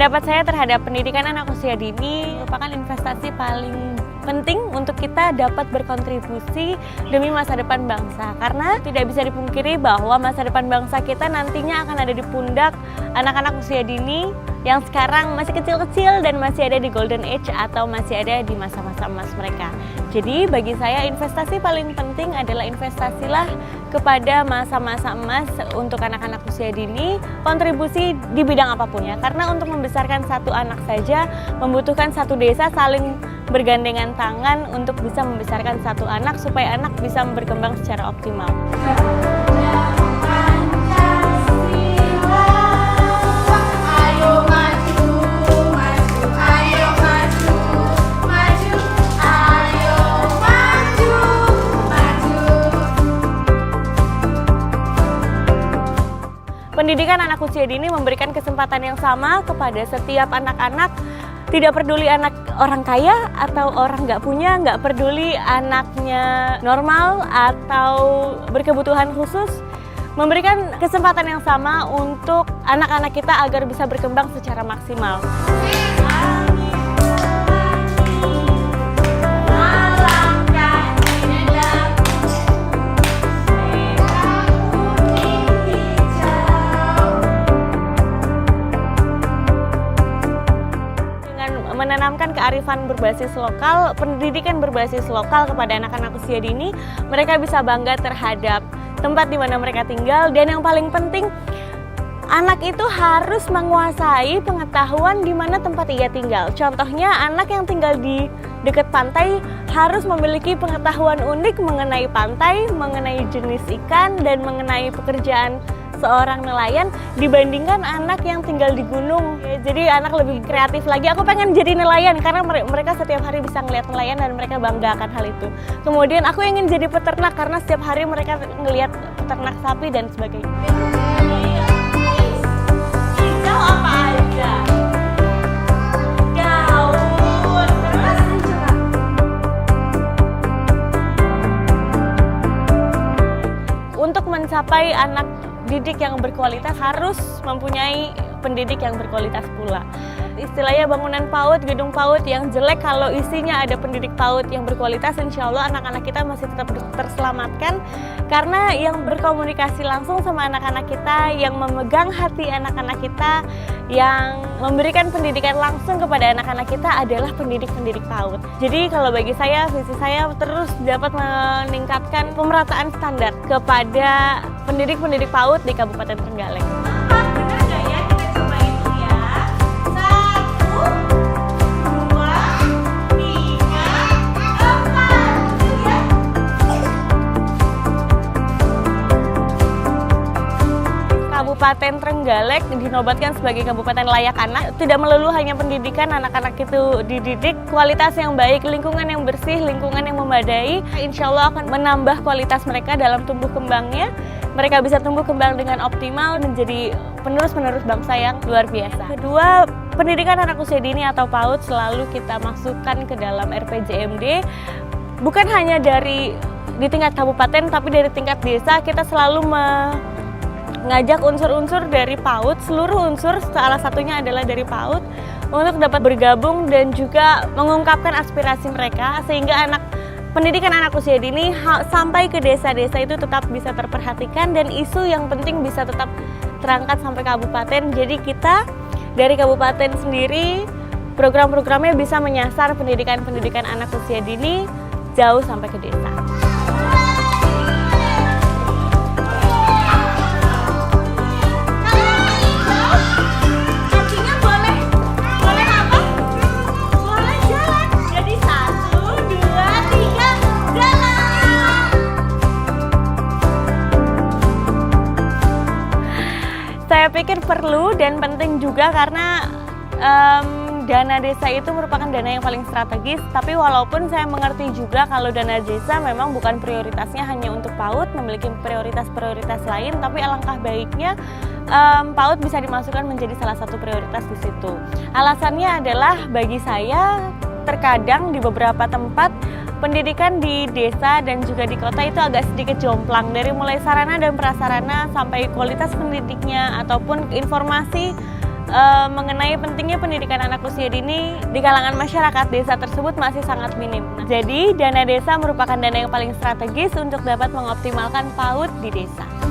Pendapat saya terhadap pendidikan anak usia dini merupakan investasi paling penting untuk kita dapat berkontribusi demi masa depan bangsa. Karena tidak bisa dipungkiri bahwa masa depan bangsa kita nantinya akan ada di pundak anak-anak usia dini yang sekarang masih kecil-kecil dan masih ada di golden age atau masih ada di masa-masa emas mereka. Jadi bagi saya investasi paling penting adalah investasilah kepada masa-masa emas untuk anak-anak usia dini, kontribusi di bidang apapun ya. Karena untuk membesarkan satu anak saja membutuhkan satu desa saling bergandengan tangan untuk bisa membesarkan satu anak supaya anak bisa berkembang secara optimal. Pendidikan anak usia dini memberikan kesempatan yang sama kepada setiap anak-anak, tidak peduli anak orang kaya atau orang nggak punya, nggak peduli anaknya normal atau berkebutuhan khusus, memberikan kesempatan yang sama untuk anak-anak kita agar bisa berkembang secara maksimal. Menanamkan kearifan berbasis lokal, pendidikan berbasis lokal kepada anak-anak usia dini, mereka bisa bangga terhadap tempat di mana mereka tinggal, dan yang paling penting, anak itu harus menguasai pengetahuan di mana tempat ia tinggal. Contohnya, anak yang tinggal di dekat pantai harus memiliki pengetahuan unik mengenai pantai, mengenai jenis ikan, dan mengenai pekerjaan seorang nelayan dibandingkan anak yang tinggal di gunung. Jadi anak lebih kreatif lagi. Aku pengen jadi nelayan karena mereka setiap hari bisa ngelihat nelayan dan mereka bangga akan hal itu. Kemudian aku ingin jadi peternak karena setiap hari mereka ngelihat peternak sapi dan sebagainya. Hijau apa aja? Daun, terus untuk mencapai anak didik yang berkualitas harus mempunyai pendidik yang berkualitas pula. Istilahnya bangunan PAUD, gedung PAUD yang jelek, kalau isinya ada pendidik PAUD yang berkualitas, insya Allah anak-anak kita masih tetap terselamatkan. Karena yang berkomunikasi langsung sama anak-anak kita, yang memegang hati anak-anak kita, yang memberikan pendidikan langsung kepada anak-anak kita adalah pendidik-pendidik PAUD. Jadi kalau bagi saya, visi saya terus dapat meningkatkan pemerataan standar kepada pendidik-pendidik PAUD di Kabupaten Trenggalek. Kabupaten Trenggalek dinobatkan sebagai Kabupaten Layak Anak. Tidak melulu hanya pendidikan anak-anak itu dididik, kualitas yang baik, lingkungan yang bersih, lingkungan yang memadai, insya Allah akan menambah kualitas mereka dalam tumbuh kembangnya. Mereka bisa tumbuh kembang dengan optimal, menjadi penerus-penerus bangsa yang luar biasa. Kedua, pendidikan anak usia dini atau PAUD selalu kita masukkan ke dalam RPJMD. Bukan hanya di tingkat kabupaten, tapi dari tingkat desa kita selalu mengajak unsur-unsur dari PAUD, seluruh unsur, salah satunya adalah dari PAUD, untuk dapat bergabung dan juga mengungkapkan aspirasi mereka sehingga pendidikan anak usia dini sampai ke desa-desa itu tetap bisa terperhatikan dan isu yang penting bisa tetap terangkat sampai kabupaten. Jadi kita dari kabupaten sendiri program-programnya bisa menyasar pendidikan-pendidikan anak usia dini jauh sampai ke desa. Saya pikir perlu dan penting juga karena dana desa itu merupakan dana yang paling strategis. Tapi walaupun saya mengerti juga kalau dana desa memang bukan prioritasnya hanya untuk PAUD, memiliki prioritas-prioritas lain. Tapi alangkah baiknya PAUD bisa dimasukkan menjadi salah satu prioritas di situ. Alasannya adalah bagi saya terkadang di beberapa tempat pendidikan di desa dan juga di kota itu agak sedikit jomplang, dari mulai sarana dan prasarana sampai kualitas pendidiknya ataupun informasi mengenai pentingnya pendidikan anak usia dini di kalangan masyarakat desa tersebut masih sangat minim. Jadi, dana desa merupakan dana yang paling strategis untuk dapat mengoptimalkan PAUD di desa.